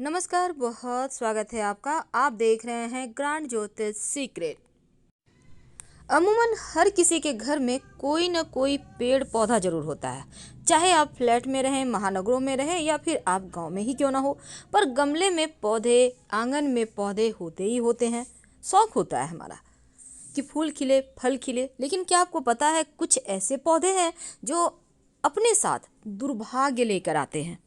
नमस्कार, बहुत स्वागत है आपका। आप देख रहे हैं ग्रांड ज्योतिष सीक्रेट। अमूमन हर किसी के घर में कोई न कोई पेड़ पौधा जरूर होता है, चाहे आप फ्लैट में रहें, महानगरों में रहें या फिर आप गांव में ही क्यों ना हो। पर गमले में पौधे, आंगन में पौधे होते ही होते हैं। शौक होता है हमारा कि फूल खिले, फल खिले। लेकिन क्या आपको पता है, कुछ ऐसे पौधे हैं जो अपने साथ दुर्भाग्य लेकर आते हैं।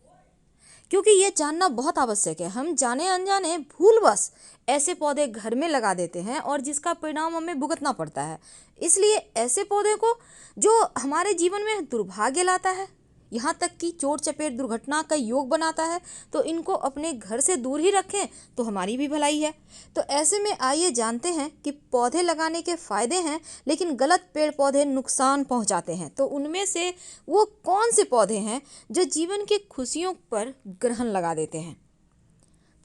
क्योंकि ये जानना बहुत आवश्यक है। हम जाने अनजाने भूलवश ऐसे पौधे घर में लगा देते हैं और जिसका परिणाम हमें भुगतना पड़ता है। इसलिए ऐसे पौधे को जो हमारे जीवन में दुर्भाग्य लाता है, यहाँ तक कि चोट चपेट दुर्घटना का योग बनाता है, तो इनको अपने घर से दूर ही रखें तो हमारी भी भलाई है। तो ऐसे में आइए जानते हैं कि पौधे लगाने के फायदे हैं, लेकिन गलत पेड़ पौधे नुकसान पहुंचाते हैं। तो उनमें से वो कौन से पौधे हैं जो जीवन की खुशियों पर ग्रहण लगा देते हैं।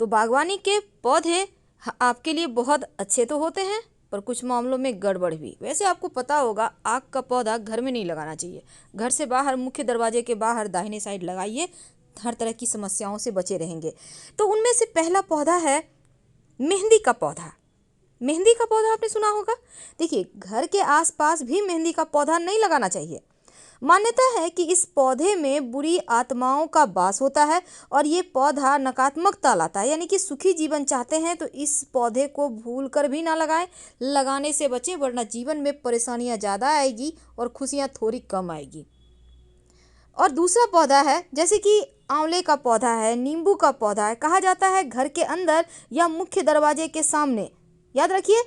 तो बागवानी के पौधे आपके लिए बहुत अच्छे तो होते हैं, पर कुछ मामलों में गड़बड़ भी। वैसे आपको पता होगा, आग का पौधा घर में नहीं लगाना चाहिए। घर से बाहर, मुख्य दरवाजे के बाहर दाहिने साइड लगाइए, हर तरह की समस्याओं से बचे रहेंगे। तो उनमें से पहला पौधा है मेहंदी का पौधा। मेहंदी का पौधा आपने सुना होगा। देखिए, घर के आसपास भी मेहंदी का पौधा नहीं लगाना चाहिए। मान्यता है कि इस पौधे में बुरी आत्माओं का वास होता है और ये पौधा नकारात्मकता लाता है, यानी कि सुखी जीवन चाहते हैं तो इस पौधे को भूल कर भी ना लगाएं। लगाने से बचें, वरना जीवन में परेशानियां ज़्यादा आएगी और खुशियां थोड़ी कम आएगी। और दूसरा पौधा है, जैसे कि आंवले का पौधा है, नींबू का पौधा है। कहा जाता है घर के अंदर या मुख्य दरवाजे के सामने, याद रखिए,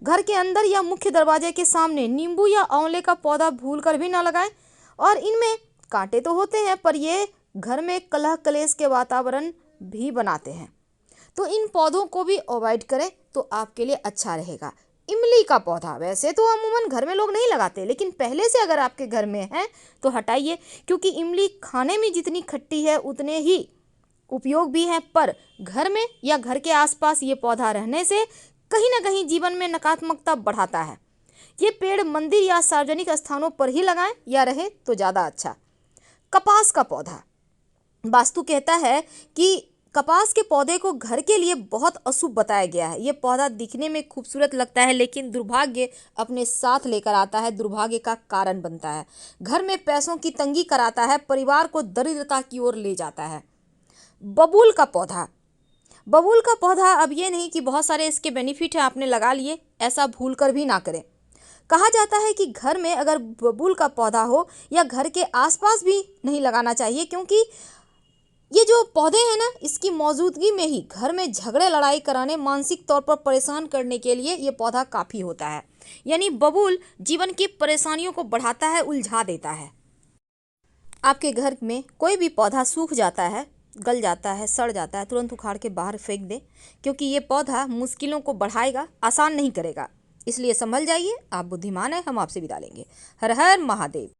घर के अंदर या मुख्य दरवाजे के सामने नींबू या आंवले का पौधा भूल कर भी ना लगाएं। और इनमें कांटे तो होते हैं, पर ये घर में कलह कलेश के वातावरण भी बनाते हैं। तो इन पौधों को भी अवॉइड करें तो आपके लिए अच्छा रहेगा। इमली का पौधा वैसे तो अमूमन घर में लोग नहीं लगाते, लेकिन पहले से अगर आपके घर में है तो हटाइए, क्योंकि इमली खाने में जितनी खट्टी है उतने ही उपयोग भी है। पर घर में या घर के आसपास ये पौधा रहने से कहीं ना कहीं जीवन में नकारात्मकता बढ़ाता है। ये पेड़ मंदिर या सार्वजनिक स्थानों पर ही लगाएं या रहे तो ज़्यादा अच्छा। कपास का पौधा, वास्तु कहता है कि कपास के पौधे को घर के लिए बहुत अशुभ बताया गया है। ये पौधा दिखने में खूबसूरत लगता है, लेकिन दुर्भाग्य अपने साथ लेकर आता है, दुर्भाग्य का कारण बनता है। घर में पैसों की तंगी कराता है, परिवार को दरिद्रता की ओर ले जाता है। बबूल का पौधा, बबूल का पौधा, अब ये नहीं कि बहुत सारे इसके बेनिफिट हैं आपने लगा लिए, ऐसा भूल कर भी ना करें। कहा जाता है कि घर में अगर बबूल का पौधा हो या घर के आसपास भी नहीं लगाना चाहिए, क्योंकि ये जो पौधे हैं ना, इसकी मौजूदगी में ही घर में झगड़े लड़ाई कराने, मानसिक तौर पर परेशान करने के लिए ये पौधा काफ़ी होता है। यानी बबूल जीवन की परेशानियों को बढ़ाता है, उलझा देता है। आपके घर में कोई भी पौधा सूख जाता है, गल जाता है, सड़ जाता है, तुरंत उखाड़ के बाहर फेंक दें, क्योंकि ये पौधा मुश्किलों को बढ़ाएगा, आसान नहीं करेगा। इसलिए संभल जाइए। आप बुद्धिमान हैं, हम आपसे विदा लेंगे। हर हर महादेव।